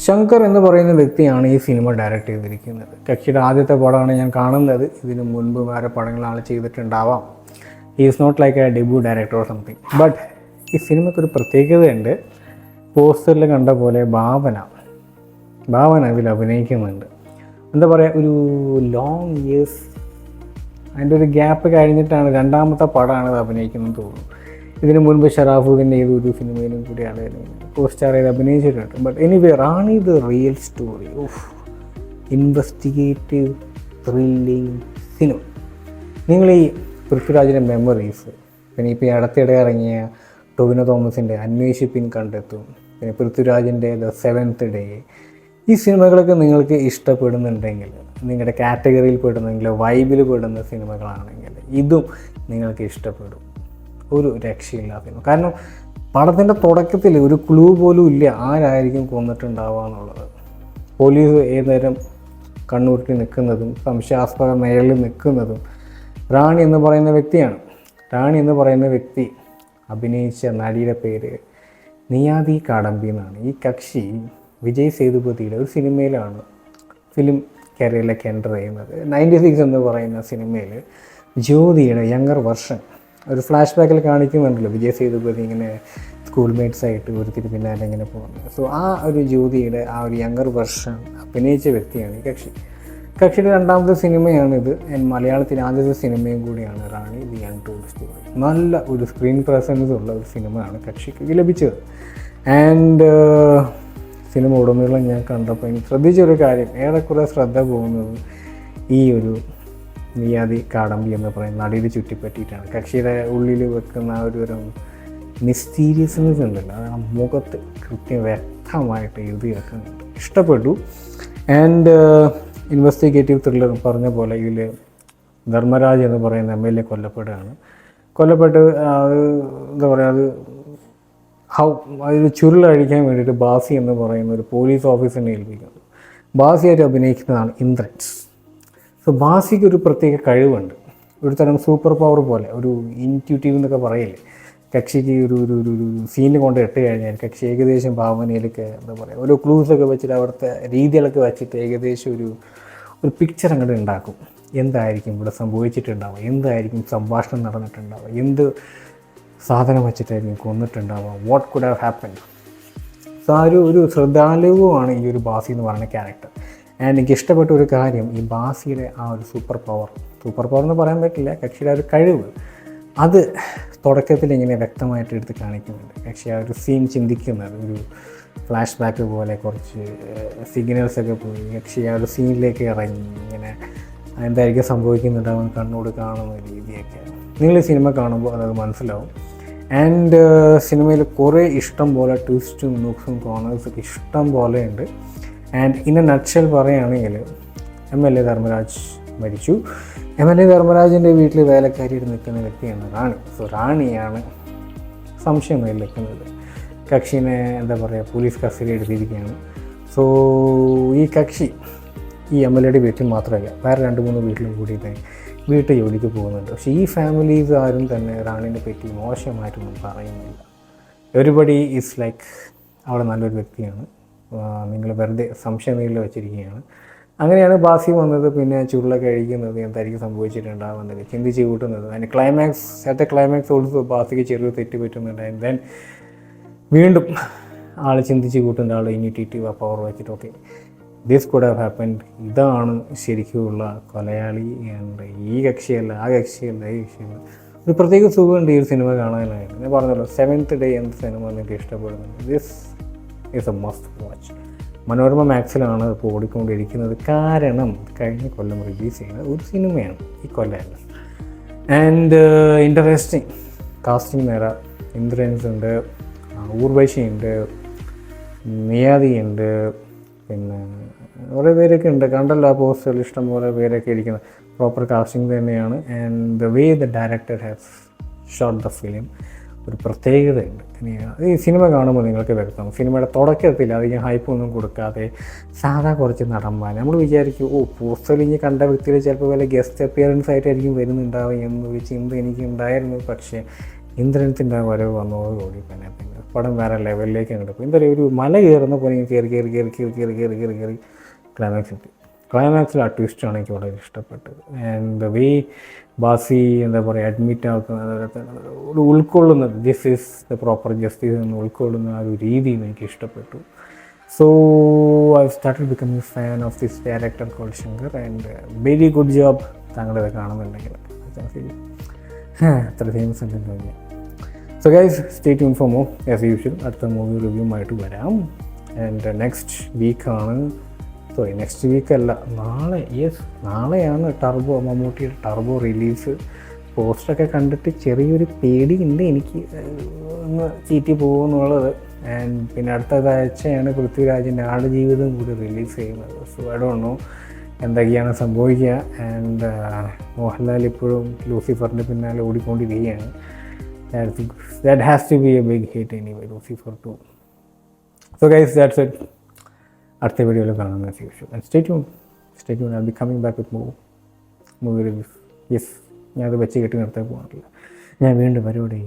ശങ്കർ എന്ന് പറയുന്ന വ്യക്തിയാണ് ഈ സിനിമ ഡയറക്റ്റ് ചെയ്തിരിക്കുന്നത്. കക്ഷിയുടെ ആദ്യത്തെ പടമാണ് ഞാൻ കാണുന്നത്. ഇതിനു മുൻപ് വേറെ പടങ്ങൾ ആൾ ചെയ്തിട്ടുണ്ടാവാം. He is not like a debut director or something. But ഈ സിനിമയ്ക്കൊരു പ്രത്യേകതയുണ്ട്. പോസ്റ്ററിൽ കണ്ട പോലെ ഭാവന ഇതിൽ അഭിനയിക്കുന്നുണ്ട്. എന്താ പറയുക, ഒരു ലോങ് ഇയേഴ്സ് അതിൻ്റെ ഒരു ഗ്യാപ്പ് കഴിഞ്ഞിട്ടാണ് രണ്ടാമത്തെ പടമാണ് ഇത് അഭിനയിക്കുന്നത് തോന്നുന്നു. ഇതിന് മുൻപ് ഷറാഫുദ്ദീൻ്റെ ഏതൊരു സിനിമയിലും കൂടി ആൾ പോസ്റ്റാർ ചെയ്ത് അഭിനയിച്ചിട്ടുണ്ട്. But anyway Rani the real story of investigative thrilling cinema. നിങ്ങൾ ഈ പൃഥ്വിരാജിൻ്റെ മെമ്മറീസ്, പിന്നെ ഇപ്പോൾ ഈ അടുത്തിടെ ഇറങ്ങിയ ടൊവിനോ തോമസിൻ്റെ അന്വേഷിപ്പിൻ കണ്ടെത്തും, പിന്നെ പൃഥ്വിരാജിൻ്റെ ദ സെവൻത്ത് ഡേ, ഈ സിനിമകളൊക്കെ നിങ്ങൾക്ക് ഇഷ്ടപ്പെടുന്നുണ്ടെങ്കിൽ, നിങ്ങളുടെ കാറ്റഗറിയിൽ പെടുന്നെങ്കിൽ, വൈബിൽ പെടുന്ന സിനിമകളാണെങ്കിൽ ഇതും നിങ്ങൾക്ക് ഇഷ്ടപ്പെടും. ഒരു രക്ഷയില്ല സിനിമ. കാരണം പടത്തിൻ്റെ തുടക്കത്തിൽ ഒരു ക്ലൂ പോലും ഇല്ല ആരായിരിക്കും കൊന്നിട്ടുണ്ടാവുക എന്നുള്ളത്. പോലീസ് ഏതുനേരം കണ്ണുരുട്ടി നിൽക്കുന്നതും സംശയാസ്പദ നിഴലിൽ നിൽക്കുന്നതും റാണി എന്ന് പറയുന്ന വ്യക്തിയാണ്. റാണി എന്ന് പറയുന്ന വ്യക്തി അഭിനയിച്ച നടിയുടെ പേര് നിയാതി കാടമ്പി എന്നാണ്. ഈ കക്ഷി വിജയ് സേതുപതിയുടെ ഒരു സിനിമയിലാണ് ഫിലിം കരിയറിലേക്ക് എൻ്റർ ചെയ്യുന്നത്. 96 എന്ന് പറയുന്ന സിനിമയിൽ ജ്യോതിയുടെ യങ്ങർ വെർഷൻ ഒരു ഫ്ലാഷ് ബാക്കിൽ കാണിക്കുന്നുണ്ടല്ലോ. വിജയ് സേതുപതി ഇങ്ങനെ സ്കൂൾമേറ്റ്സായിട്ട് ഒരുത്തിരി പിന്നാലെ ഇങ്ങനെ പോകുന്നത്. സോ ആ ഒരു ജ്യോതിയുടെ ആ ഒരു യങ്ങർ വെർഷൻ അഭിനയിച്ച വ്യക്തിയാണ് ഈ കക്ഷി. കക്ഷിയുടെ രണ്ടാമത്തെ സിനിമയാണിത്. മലയാളത്തിലെ ആദ്യത്തെ സിനിമയും കൂടിയാണ് റാണി ദി അൺടോൾഡ് സ്റ്റോറി. നല്ല ഒരു സ്ക്രീൻ പ്രസൻസ് ഉള്ള ഒരു സിനിമയാണ് കക്ഷിക്ക് ലഭിച്ചത്. ആൻഡ് സിനിമ ഉടനീളം ഞാൻ കണ്ടപ്പോൾ എനിക്ക് ശ്രദ്ധിച്ചൊരു കാര്യം, ഏറെക്കുറെ ശ്രദ്ധ പോകുന്നത് ഈ ഒരു നിയാതി കാടമ്പി എന്ന് പറയുന്ന നടിയെ ചുറ്റിപ്പറ്റിയിട്ടാണ്. കക്ഷിയുടെ ഉള്ളിൽ വെക്കുന്ന ആ ഒരു മിസ്റ്റീരിയസ്നെസ് ഉണ്ടല്ലോ, അത് ആ മുഖത്ത് വ്യക്തമായിട്ട് എഴുതി വെക്കുന്നുണ്ട്. ഇഷ്ടപ്പെട്ടു. ആൻഡ് ഇൻവെസ്റ്റിഗേറ്റീവ് ത്രില്ലർ പറഞ്ഞ പോലെ ഇതിൽ ധർമ്മരാജ് എന്ന് പറയുന്ന MLA കൊല്ലപ്പെട്ട് അത് എന്താ പറയുക, അത് ചുരുളഴിക്കാൻ വേണ്ടിയിട്ട് ബാസി എന്ന് പറയുന്ന ഒരു പോലീസ് ഓഫീസറിനെ ഏൽപ്പിക്കുന്നത്. ബാസിയായിട്ട് അഭിനയിക്കുന്നതാണ് ഇന്ദ്രൻസ്. സോ ബാസിക്ക് ഒരു പ്രത്യേക കഴിവുണ്ട്, ഒരു തരം സൂപ്പർ പവർ പോലെ, ഒരു ഇൻറ്റ്യൂട്ടീവ് എന്നൊക്കെ പറയില്ലേ. കക്ഷിക്ക് ഒരു ഒരു ഒരു സീനിൽ കൊണ്ട് ഇട്ട് കഴിഞ്ഞാൽ കക്ഷി ഏകദേശം ഭാവനയിലൊക്കെ എന്താ പറയുക, ഓരോ ക്ലൂസൊക്കെ വെച്ചിട്ട് അവിടുത്തെ രീതികളൊക്കെ വെച്ചിട്ട് ഏകദേശം ഒരു പിക്ചർ അങ്ങോട്ട് ഉണ്ടാക്കും. എന്തായിരിക്കും ഇവിടെ സംഭവിച്ചിട്ടുണ്ടാവുക, എന്തായിരിക്കും സംഭാഷണം നടന്നിട്ടുണ്ടാവുക, എന്ത് സാധനം വെച്ചിട്ടായിരിക്കും കൊന്നിട്ടുണ്ടാവുക, what could have happened. So ആ ഒരു ശ്രദ്ധാലുവുമാണ് ഈ ഒരു ബാസി എന്ന് പറയുന്ന ക്യാരക്ടർ. ആൻഡ് എനിക്ക് ഇഷ്ടപ്പെട്ട ഒരു കാര്യം, ഈ ബാസിയുടെ ആ ഒരു സൂപ്പർ പവർ എന്ന് പറയാൻ പറ്റില്ല, കക്ഷിയുടെ ആ ഒരു കഴിവ്, അത് തുടക്കത്തിൽ ഇങ്ങനെ വ്യക്തമായിട്ട് എടുത്ത് കാണിക്കുന്നുണ്ട്. കക്ഷി ആ ഒരു സീൻ ചിന്തിക്കുന്നത് ഒരു ഫ്ലാഷ് ബാക്ക് പോലെ കുറച്ച് സിഗ്നൽസൊക്കെ പോയി കക്ഷി ആ ഒരു സീനിലേക്ക് ഇറങ്ങി ഇങ്ങനെ എന്തായിരിക്കും സംഭവിക്കുന്നുണ്ടാവും കണ്ണോട് കാണുന്ന രീതിയൊക്കെ നിങ്ങൾ ഈ സിനിമ കാണുമ്പോൾ അത് മനസ്സിലാവും. ആൻഡ് സിനിമയിൽ കുറേ ഇഷ്ടം പോലെ ട്വിസ്റ്റും നുക്സും കോർണേഴ്സൊക്കെ ഇഷ്ടം പോലെ ഉണ്ട്. ആൻഡ് ഇൻ എ നട്ട്ഷെൽ പറയുകയാണെങ്കിൽ MLA ധർമ്മരാജ് മരിച്ചു. MLA ധർമ്മരാജിൻ്റെ വീട്ടിൽ വേലക്കാരിയിട്ട് നിൽക്കുന്ന വ്യക്തിയാണ് റാണി. സോ റാണിയാണ് സംശയമായി നിൽക്കുന്നത്. കക്ഷിനെ എന്താ പറയുക, പോലീസ് കസ്റ്റഡി എടുത്തിരിക്കുകയാണ്. സോ ഈ കക്ഷി ഈ MLAയുടെ വീട്ടിൽ മാത്രമല്ല വേറെ 2-3 വീട്ടിലും കൂടിയിട്ട് വീട്ടു ജോലിക്ക് പോകുന്നുണ്ട്. പക്ഷേ ഈ ഫാമിലീസ് ആരും തന്നെ റാണിനെ പറ്റി മോശമായിട്ടൊന്നും പറയുന്നില്ല. എവരിബഡി ഈസ് ലൈക്ക് അവിടെ നല്ലൊരു വ്യക്തിയാണ്, നിങ്ങൾ വെറുതെ സംശയനില വെച്ചിരിക്കുകയാണ്. അങ്ങനെയാണ് ബാസി വന്നത്. പിന്നെ ചുരുള കഴിക്കുന്നത് എന്തായിരിക്കും സംഭവിച്ചിട്ടുണ്ടാകുന്നത് ചിന്തിച്ച് കൂട്ടുന്നത്. അതിന് ക്ലൈമാക്സ് ഓൾസോ ബാസിക്ക് ചെറിയ തെറ്റ് പറ്റുന്നുണ്ട്. ആൻഡ് ദെൻ വീണ്ടും ആൾ ചിന്തിച്ച് കൂട്ടുന്ന ആൾ ഇനിറ്റേറ്റീവ് ആ പവർ വെച്ചിട്ട് okay this could have happened, ഇതാണ് ശരിക്കുമുള്ള കൊലയാളി. ആൻഡ് ഈ കക്ഷിയല്ല ഈ കക്ഷിയല്ല. ഒരു പ്രത്യേക സുഖമുണ്ട് ഈ ഒരു സിനിമ കാണാനായിട്ട്. ഞാൻ പറഞ്ഞല്ലോ, സെവൻത്ത് ഡേ എന്ന സിനിമ നിങ്ങൾക്ക് ഇഷ്ടപ്പെടുന്നുണ്ട്, this is a must watch. Manorama മാക്സിലാണ് ഇപ്പോൾ ഓടിക്കൊണ്ടിരിക്കുന്നത്. കാരണം കഴിഞ്ഞ കൊല്ലം റിലീസ് ചെയ്യുന്ന ഒരു സിനിമയാണ് ഈ കൊല്ലം. ആൻഡ് ഇൻട്രസ്റ്റിംഗ് കാസ്റ്റിംഗ് നേരം ഇന്ദ്രൻസ് ഉണ്ട്, ഊർവശി ഉണ്ട്, നിയാതി ഉണ്ട്, പിന്നെ കുറേ പേരൊക്കെ ഉണ്ട്. കണ്ടല്ലോ ആ പോസ്റ്ററിൽ ഇഷ്ടം പോലെ പേരൊക്കെ ഇരിക്കുന്നത്. പ്രോപ്പർ കാസ്റ്റിംഗ് തന്നെയാണ്. And the way the director has shot the film ഒരു പ്രത്യേകതയുണ്ട്. ഈ സിനിമ കാണുമ്പോൾ നിങ്ങൾക്ക് വ്യക്തമാകും. സിനിമയുടെ തുടക്കത്തിൽ അധികം ഹൈപ്പൊന്നും കൊടുക്കാതെ സാധാ കുറച്ച് നടന്മാർ നമ്മൾ വിചാരിക്കും, പോസ്റ്ററിൽ ഇനി കണ്ട വ്യക്തികൾ ചിലപ്പോൾ വല്ല ഗസ്റ്റ് അപ്പിയറൻസ് ആയിട്ടായിരിക്കും വരുന്നുണ്ടാവുക എന്നൊരു ചിന്ത എനിക്കുണ്ടായിരുന്നു. പക്ഷേ ഇന്ദ്രൻസിൻ്റെ വരവ് വന്നതോടുകൂടി പിന്നെ പടം വേറെ ലെവലിലേക്ക് അങ്ങോട്ട് പോയി. എന്താ പറയുക, ഒരു മല കയറുന്ന പോലെ കയറി കയറി കയറി കയറി കയറി കയറി കയറി കയറി ക്ലൈമാക്സ് എത്തി. ക്ലൈമാക്സിൽ ആ ട്വിസ്റ്റാണ് എനിക്ക് വളരെ ഇഷ്ടപ്പെട്ടത്. ആൻഡ് ദ വേ ബാസി എന്താ പറയുക അഡ്മിറ്റ് ആക്കുന്നത്, ഒരു ഉൾക്കൊള്ളുന്നത്, this is the proper justice എന്ന് ഉൾക്കൊള്ളുന്ന ആ ഒരു രീതിയും എനിക്ക് ഇഷ്ടപ്പെട്ടു. So I started becoming fan of this director called Shankar and very good job. താങ്കളത് കാണുന്നുണ്ടെങ്കിൽ അത്ര ഫേമസ് ഉണ്ടെന്ന് തോന്നി. So guys, stay tune for more as usual. അടുത്ത മൂവി റിവ്യൂമായിട്ട് വരാം. ആൻഡ് നെക്സ്റ്റ് വീക്കല്ല, നാളെയാണ് മമ്മൂട്ടിയുടെ ടർബോ റിലീസ്. പോസ്റ്ററൊക്കെ കണ്ടിട്ട് ചെറിയൊരു പേടിയുണ്ട് എനിക്ക്, ഒന്ന് ചീറ്റി പോകുമെന്നുള്ളത്. ആൻഡ് പിന്നെ അടുത്തതാഴ്ചയാണ് പൃഥ്വിരാജിൻ്റെ ആടുജീവിതം കൂടി റിലീസ് ചെയ്യുന്നത്. സോ ഐ ഡോണ്ട് നോ എന്തൊക്കെയാണ് സംഭവിക്കുക. ആൻഡ് മോഹൻലാൽ ഇപ്പോഴും ലൂസിഫറിൻ്റെ പിന്നാലെ ഓടിക്കൊണ്ടിരിക്കുകയാണ്. That has to be a big hit anyway, Lucifer 2. So guys, that's it. അടുത്ത വീഡിയോയിൽ കാണാം as usual. And stay tune. I be coming back with movie reviews. Yes, ഞാനത് വെച്ച് കെട്ടി നിർത്താൻ പോകാറില്ല. ഞാൻ വീണ്ടും പരിപാടി